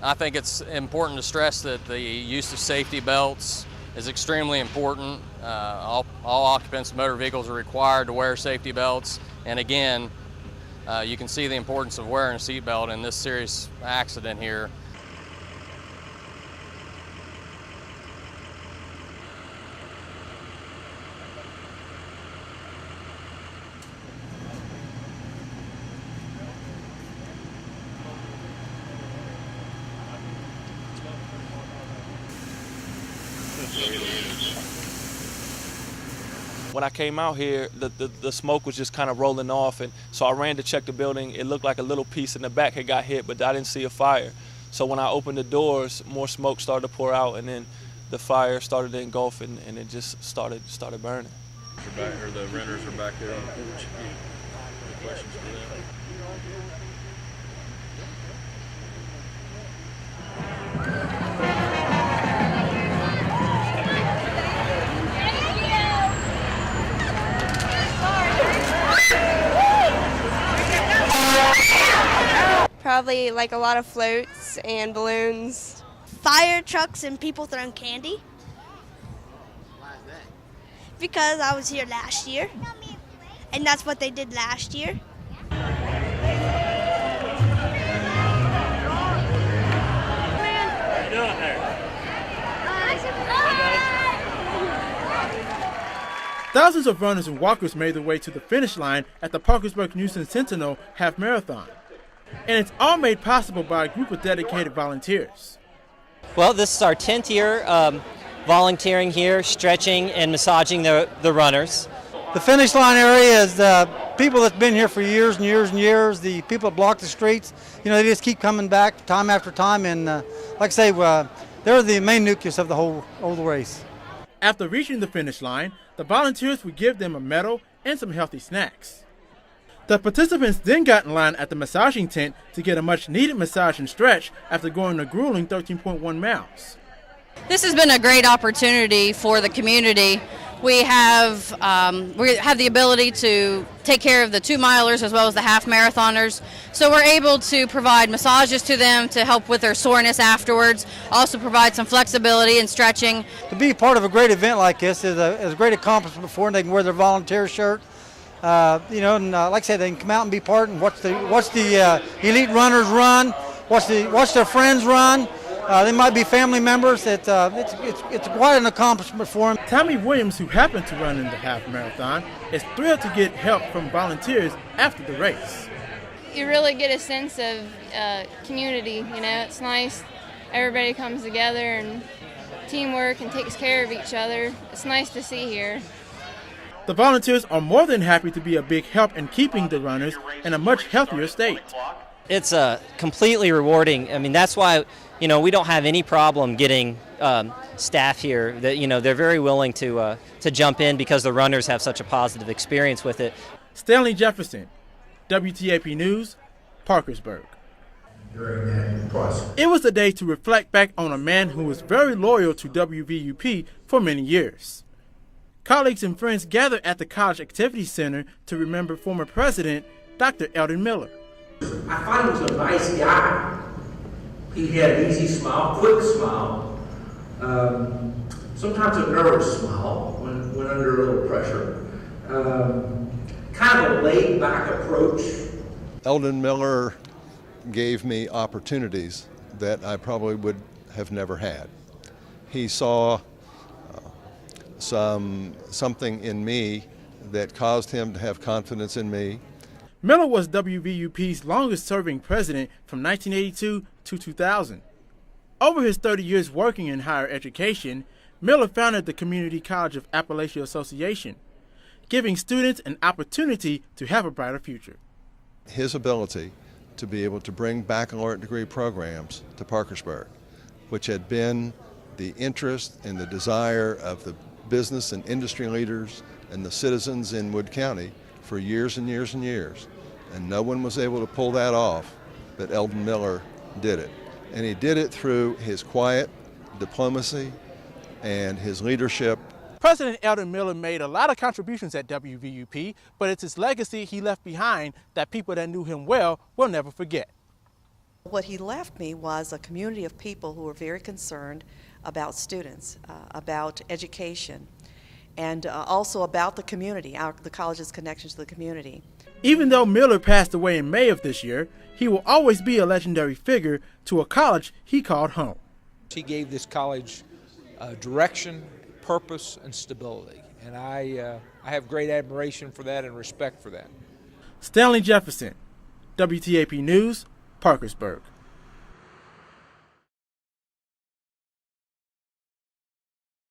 I think it's important to stress that the use of safety belts is extremely important. All occupants of motor vehicles are required to wear safety belts, and again, you can see the importance of wearing a seatbelt in this serious accident here. When I came out here, the smoke was just kind of rolling off, and so I ran to check the building. It looked like a little piece in the back had got hit, but I didn't see a fire. So when I opened the doors, more smoke started to pour out, and then the fire started to engulf, and it just started burning. The renters are back there on the porch. Any questions for them? Probably like a lot of floats and balloons. Fire trucks and people throwing candy. Why is that? Because I was here last year, and that's what they did last year. How you doing there? Thousands of runners and walkers made their way to the finish line at the Parkersburg-Houston Sentinel Half Marathon. And it's all made possible by a group of dedicated volunteers. Well, this is our 10th year volunteering here, stretching and massaging the runners. The finish line area is the people that's been here for years and years and years, the people that block the streets. You know, they just keep coming back time after time, and like I say, they're the main nucleus of the whole race. After reaching the finish line, the volunteers would give them a medal and some healthy snacks. The participants then got in line at the massaging tent to get a much-needed massage and stretch after going a grueling 13.1 miles. This has been a great opportunity for the community. We have the ability to take care of the 2-milers as well as the half marathoners. So we're able to provide massages to them to help with their soreness afterwards. Also provide some flexibility and stretching. To be part of a great event like this is a great accomplishment for them. They can wear their volunteer shirt. Like I said, they can come out and be part and watch the elite runners run, watch their friends run. They might be family members. It's quite an accomplishment for them. Tommy Williams, who happened to run in the half marathon, is thrilled to get help from volunteers after the race. You really get a sense of community. You know, it's nice. Everybody comes together and teamwork and takes care of each other. It's nice to see here. The volunteers are more than happy to be a big help in keeping the runners in a much healthier state. It's completely rewarding. I mean, that's why, we don't have any problem getting staff here. That they're very willing to jump in because the runners have such a positive experience with it. Stanley Jefferson, WTAP News, Parkersburg. During that process. It was a day to reflect back on a man who was very loyal to WVUP for many years. Colleagues and friends gathered at the College Activity Center to remember former President Dr. Eldon Miller. I thought he was a nice guy. He had an easy smile, quick smile, sometimes a nervous smile when under a little pressure, kind of a laid-back approach. Eldon Miller gave me opportunities that I probably would have never had. He saw something in me that caused him to have confidence in me. Miller was WVUP's longest-serving president from 1982 to 2000. Over his 30 years working in higher education, Miller founded the Community College of Appalachia Association, giving students an opportunity to have a brighter future. His ability to be able to bring baccalaureate degree programs to Parkersburg, which had been the interest and the desire of the business and industry leaders and the citizens in Wood County for years and years and years. And no one was able to pull that off, but Eldon Miller did it. And he did it through his quiet diplomacy and his leadership. President Eldon Miller made a lot of contributions at WVUP, but it's his legacy he left behind that people that knew him well will never forget. What he left me was a community of people who were very concerned about students, about education, and also about the community, the college's connections to the community. Even though Miller passed away in May of this year, he will always be a legendary figure to a college he called home. He gave this college direction, purpose, and stability, and I have great admiration for that and respect for that. Stanley Jefferson, WTAP News, Parkersburg.